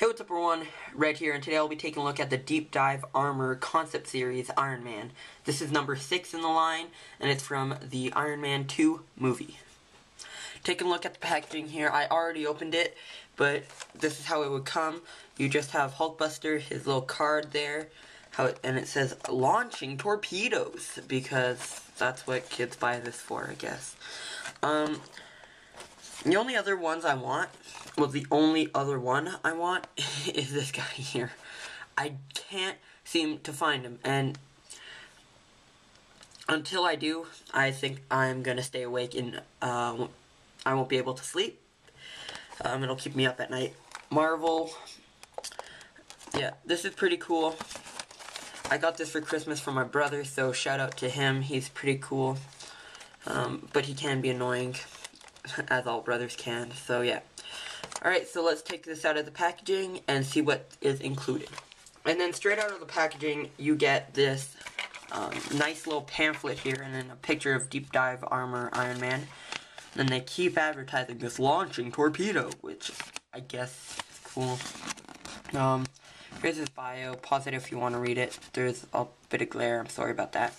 Hey, what's up everyone? Red here, and today I'll be taking a look at the Deep Dive Armor Concept Series Iron Man. This is number 6 in the line, and it's from the Iron Man 2 movie. Taking a look at the packaging here, I already opened it, but this is how it would come. You just have Hulkbuster, his little card there, and it says launching torpedoes, because that's what kids buy this for, I guess. The only other ones I want, well, the only other one I want is this guy here. I can't seem to find him, and until I do, I think I'm gonna stay awake and I won't be able to sleep. It'll keep me up at night. Marvel, yeah, this is pretty cool. I got this for Christmas from my brother, so shout out to him. He's pretty cool, but he can be annoying, as all brothers can, so yeah. Alright, so let's take this out of the packaging and see what is included. And then straight out of the packaging, you get this nice little pamphlet here, and then a picture of Deep Dive Armor Iron Man. And they keep advertising this launching torpedo, which I guess is cool. Here's his bio. Pause it if you want to read it. There's a bit of glare, I'm sorry about that.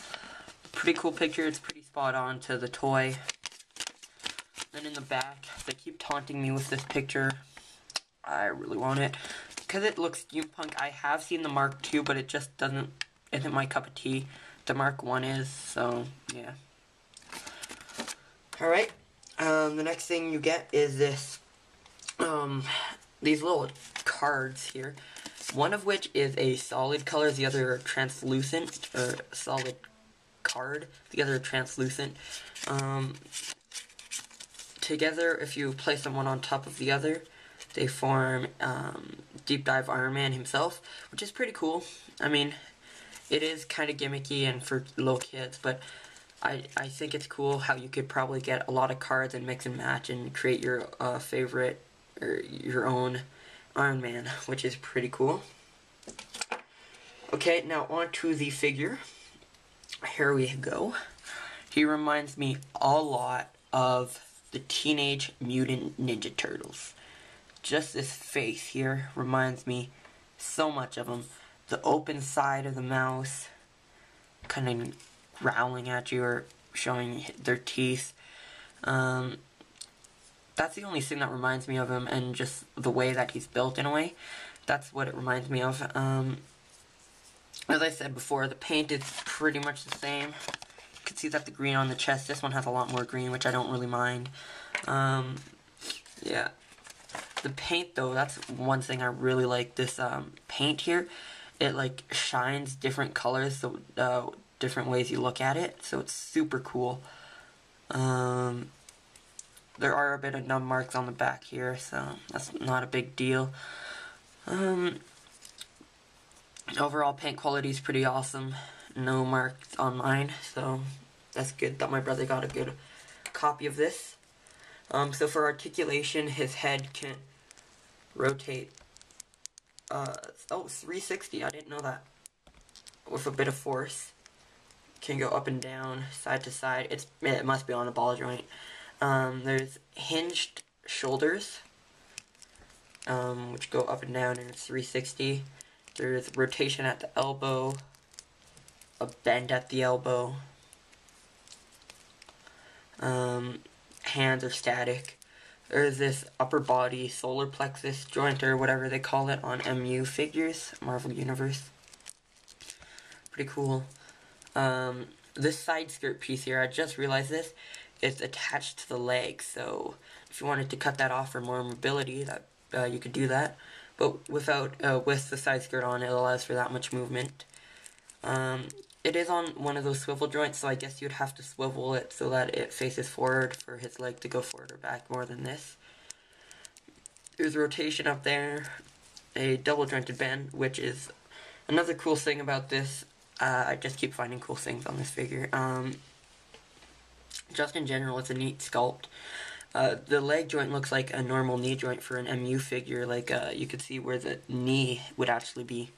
Pretty cool picture, it's pretty spot on to the toy. Then in the back, they keep taunting me with this picture. I really want it. Because it looks steampunk. I have seen the Mark II, but it just isn't my cup of tea. The Mark I is, so yeah. Alright, the next thing you get is this, these little cards here. One of which is a solid color, the other translucent, or solid card. The other translucent. Together, if you place them one on top of the other, they form Deep Dive Iron Man himself, which is pretty cool. I mean, it is kind of gimmicky and for little kids, but I think it's cool how you could probably get a lot of cards and mix and match and create your favorite, or your own Iron Man, which is pretty cool. Okay, now on to the figure. Here we go. He reminds me a lot of the Teenage Mutant Ninja Turtles. Just this face here reminds me so much of them. The open side of the mouth, kind of growling at you or showing their teeth. That's the only thing that reminds me of him, and just the way that he's built in a way. That's what it reminds me of. As I said before, the paint is pretty much the same. You can see that the green on the chest, this one has a lot more green, which I don't really mind. Yeah. The paint, though, that's one thing I really like. This paint here, it like shines different colors, so different ways you look at it, so it's super cool. There are a bit of nub marks on the back here, so that's not a big deal. Overall paint quality is pretty awesome. No marks on mine, so that's good that my brother got a good copy of this. So for articulation, his head can rotate, 360, I didn't know that, with a bit of force. Can go up and down, side to side. It must be on a ball joint. There's hinged shoulders, which go up and down, and it's 360. There's rotation at the elbow, a bend at the elbow. Hands are static. There's this upper body solar plexus joint, or whatever they call it on MU figures, Marvel Universe. Pretty cool. This side skirt piece here, I just realized this, is attached to the leg, so if you wanted to cut that off for more mobility, that you could do that. But with the side skirt on, it allows for that much movement. It is on one of those swivel joints, so I guess you'd have to swivel it so that it faces forward for his leg to go forward or back more than this. There's rotation up there, a double jointed bend, which is another cool thing about this. I just keep finding cool things on this figure. Just in general, it's a neat sculpt. The leg joint looks like a normal knee joint for an MU figure, like you could see where the knee would actually be,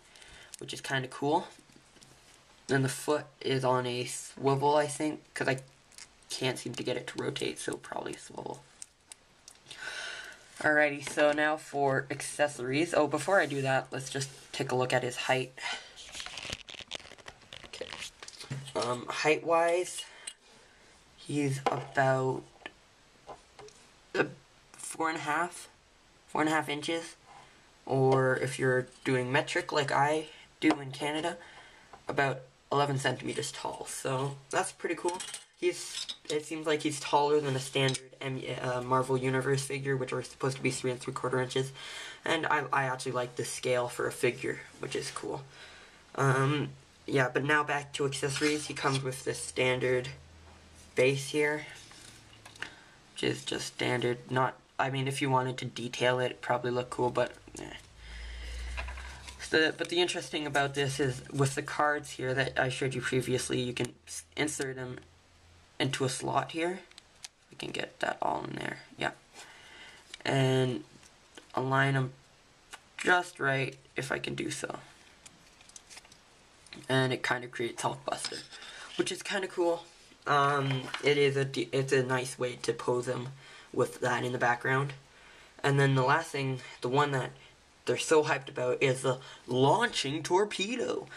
which is kind of cool. Then the foot is on a swivel, I think, because I can't seem to get it to rotate, so probably a swivel. Alrighty, so now for accessories. Oh, before I do that, let's just take a look at his height. Okay. Height-wise, he's about 4.5 inches. Or if you're doing metric like I do in Canada, about 11 centimeters tall. So that's pretty cool. It seems like he's taller than a standard Marvel Universe figure, which are supposed to be 3 3/4 inches. And I actually like the scale for a figure, which is cool. Yeah, but now back to accessories. He comes with this standard base here, which is just standard. I mean, if you wanted to detail it, it'd probably look cool, but eh. But the interesting about this is with the cards here that I showed you previously, you can insert them into a slot here. We can get that all in there, yeah. And align them just right, if I can do so. And it kind of creates Hulkbuster, which is kind of cool. It's a nice way to pose them with that in the background. And then the last thing, the one that they're so hyped about, is the launching torpedo.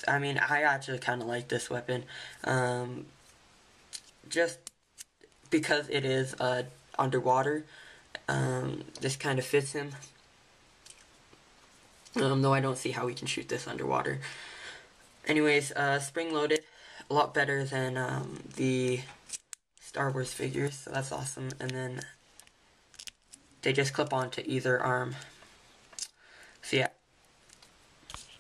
I mean, I actually kind of like this weapon, just because it is underwater. This kind of fits him, though I don't see how we can shoot this underwater. Anyways, spring-loaded, a lot better than the Star Wars figures, so that's awesome. And then they just clip onto either arm. So yeah.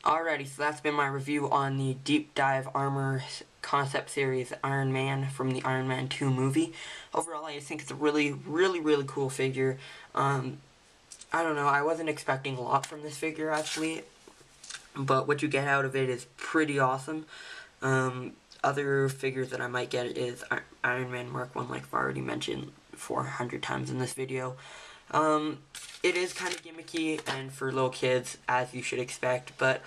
Alrighty, so that's been my review on the Deep Dive Armor concept series Iron Man from the Iron Man 2 movie. Overall, I think it's a really, really, really cool figure. I don't know, I wasn't expecting a lot from this figure, actually, but what you get out of it is pretty awesome. Other figures that I might get is Iron Man Mark 1, like I've already mentioned 400 times in this video. It is kind of gimmicky and for little kids, as you should expect, but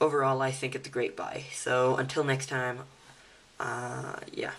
overall I think it's a great buy. So until next time, yeah.